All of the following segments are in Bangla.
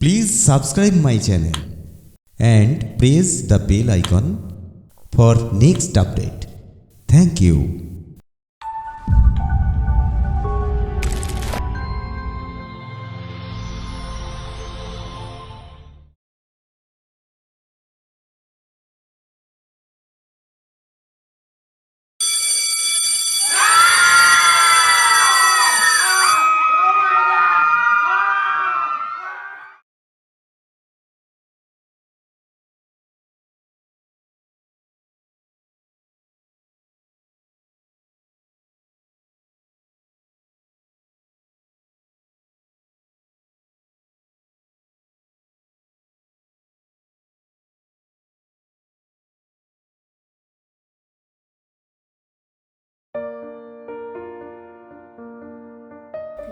Please subscribe my channel and press the bell icon for next update. Thank you.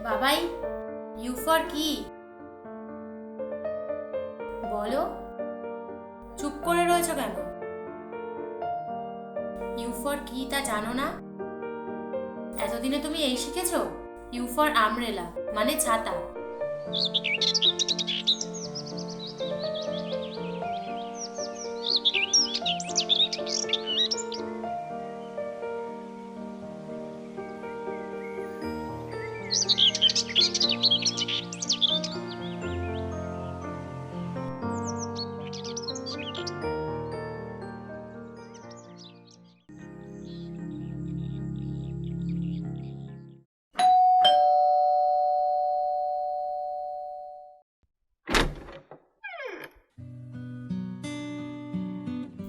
বাবাই, ইউ ফর কি? বলো, চুপ করে রয়েছো কেন? ইউ ফর কি তা জানো না? এতদিনে তুমি এই শিখেছো? ইউ ফর আমব্রেলা মানে ছাতা।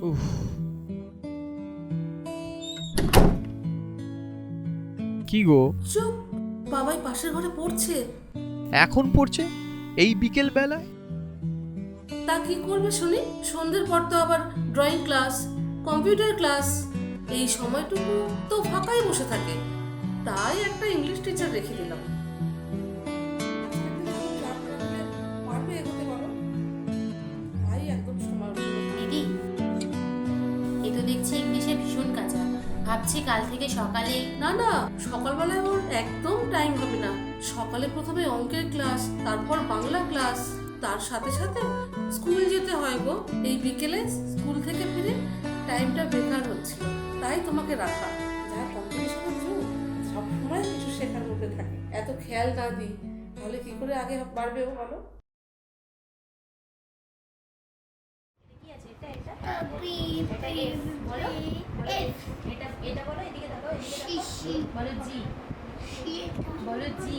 উফ, কি গো? চুপ, বাবাই পাশের ঘরে পড়ছে। এখন পড়ছে এই বিকেল বেলায়? তা কি করবে শুনি? সন্ধ্যের পর তো আবার ড্রয়িং ক্লাস, কম্পিউটার ক্লাস, এই সময়টুকু তো ফাঁকাই বসে থাকে। তাই একটা ইংলিশ টিচার রেখে দিলাম। পারবে এগোতে বলো? তাই একদম সময় হলো। দিদি, এ তো দেখছি ইংলিশে ভীষণ কাঁচা। ভাবছি কাল থেকে সকালে। না না, সকালবেলায় ওর একদম টাইম হবে না। সকালে প্রথমে অঙ্কের ক্লাস, তারপর বাংলা ক্লাস, তার সাথে সাথে স্কুল যেতে হয় গো। এই বিকেলে স্কুল থেকে ফিরে টাইমটা বেকার হচ্ছিল, তাই তোমাকে রাখা। যা কম্পিটিশনের যুগ, সবসময় কিছু শেখার মধ্যে থাকে। এত খেয়াল না দিই তাহলে কি করে আগে বাড়বে ও, বলো? বলো জি। বলো জি।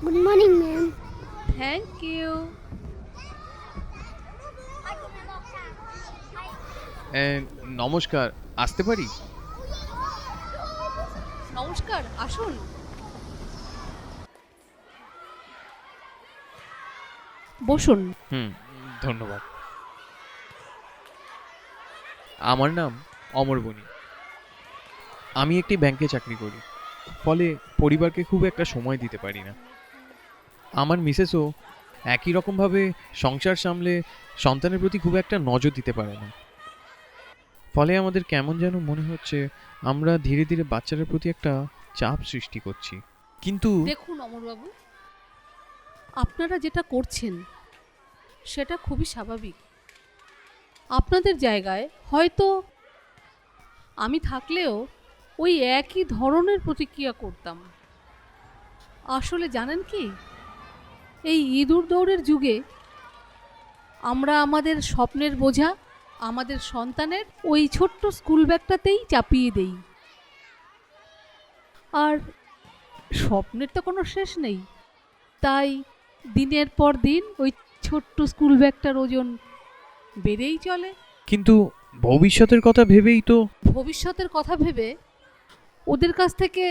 Good morning, ma'am. Thank you. নমস্কার, আসতে পারি? নমস্কার, আসুন। বসুন। ধন্যবাদ। আমার নাম অমর বণি। আমি একটি ব্যাংকে চাকরি করি, ফলে পরিবারকে খুব একটা সময় দিতে পারি না। আমার মিসেসও একই রকমভাবে সংসার সামলে সন্তানের প্রতি খুব একটা নজর দিতে পারে না। ফলে আমাদের কেমন যেন মনে হচ্ছে আমরা ধীরে ধীরে বাচ্চাদের প্রতি একটা চাপ সৃষ্টি করছি। কিন্তু দেখুন অমরবাবু, আপনারা যেটা করছেন সেটা খুবই স্বাভাবিক। আপনাদের জায়গায় হয়তো আমি থাকলেও ওই একই ধরনের প্রতিক্রিয়া করতাম। আসলে জানেন কি, এই ইঁদুর দৌড়ের যুগে আমরা আমাদের স্বপ্নের বোঝা আমাদের সন্তানের ওই ছোট্ট স্কুল ব্যাগটাতেই চাপিয়ে দেই। আর স্বপ্নের তো কোনো শেষ নেই, তাই দিনের পর দিন ওই ছোট্ট স্কুল ব্যাগটার ওজন বেড়েই চলে। কিন্তু ভবিষ্যতের কথা ভেবেই তো। ভবিষ্যতের কথা ভেবে ওদের কাছ থেকে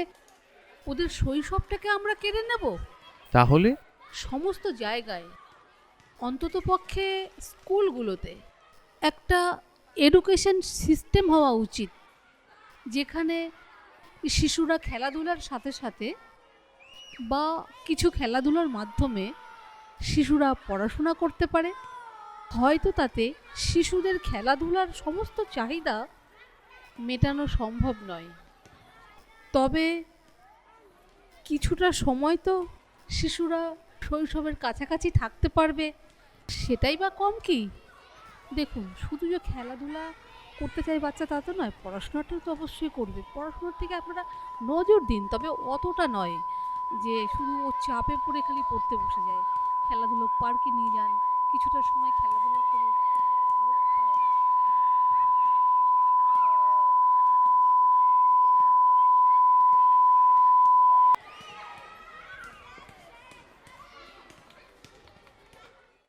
ওদের শৈশবটাকে আমরা কেড়ে নেব? তাহলে সমস্ত জায়গায়, অন্ততপক্ষে স্কুলগুলোতে একটা এডুকেশন সিস্টেম হওয়া উচিত, যেখানে শিশুরা খেলাধুলার সাথে সাথে বা কিছু খেলাধুলার মাধ্যমে শিশুরা পড়াশোনা করতে পারে। হয়তো তাতে শিশুদের খেলাধুলার সমস্ত চাহিদা মেটানো সম্ভব নয়, তবে কিছুটা সময় তো শিশুরা শৈশবের কাছাকাছি থাকতে পারবে, সেটাই বা কম কি? দেখুন, শুধু যে খেলাধুলা করতে চাই বাচ্চা তা তো নয়, পড়াশোনাটাও তো অবশ্যই করবে। পড়াশোনার দিকে আপনারা নজর দিন, তবে অতটা নয় যে শুধু ও চাপে পড়ে খালি পড়তে বসে যায়। খেলাধুলো পার্কে নিয়ে যান, কিছুটা সময় খেলাধুলা করে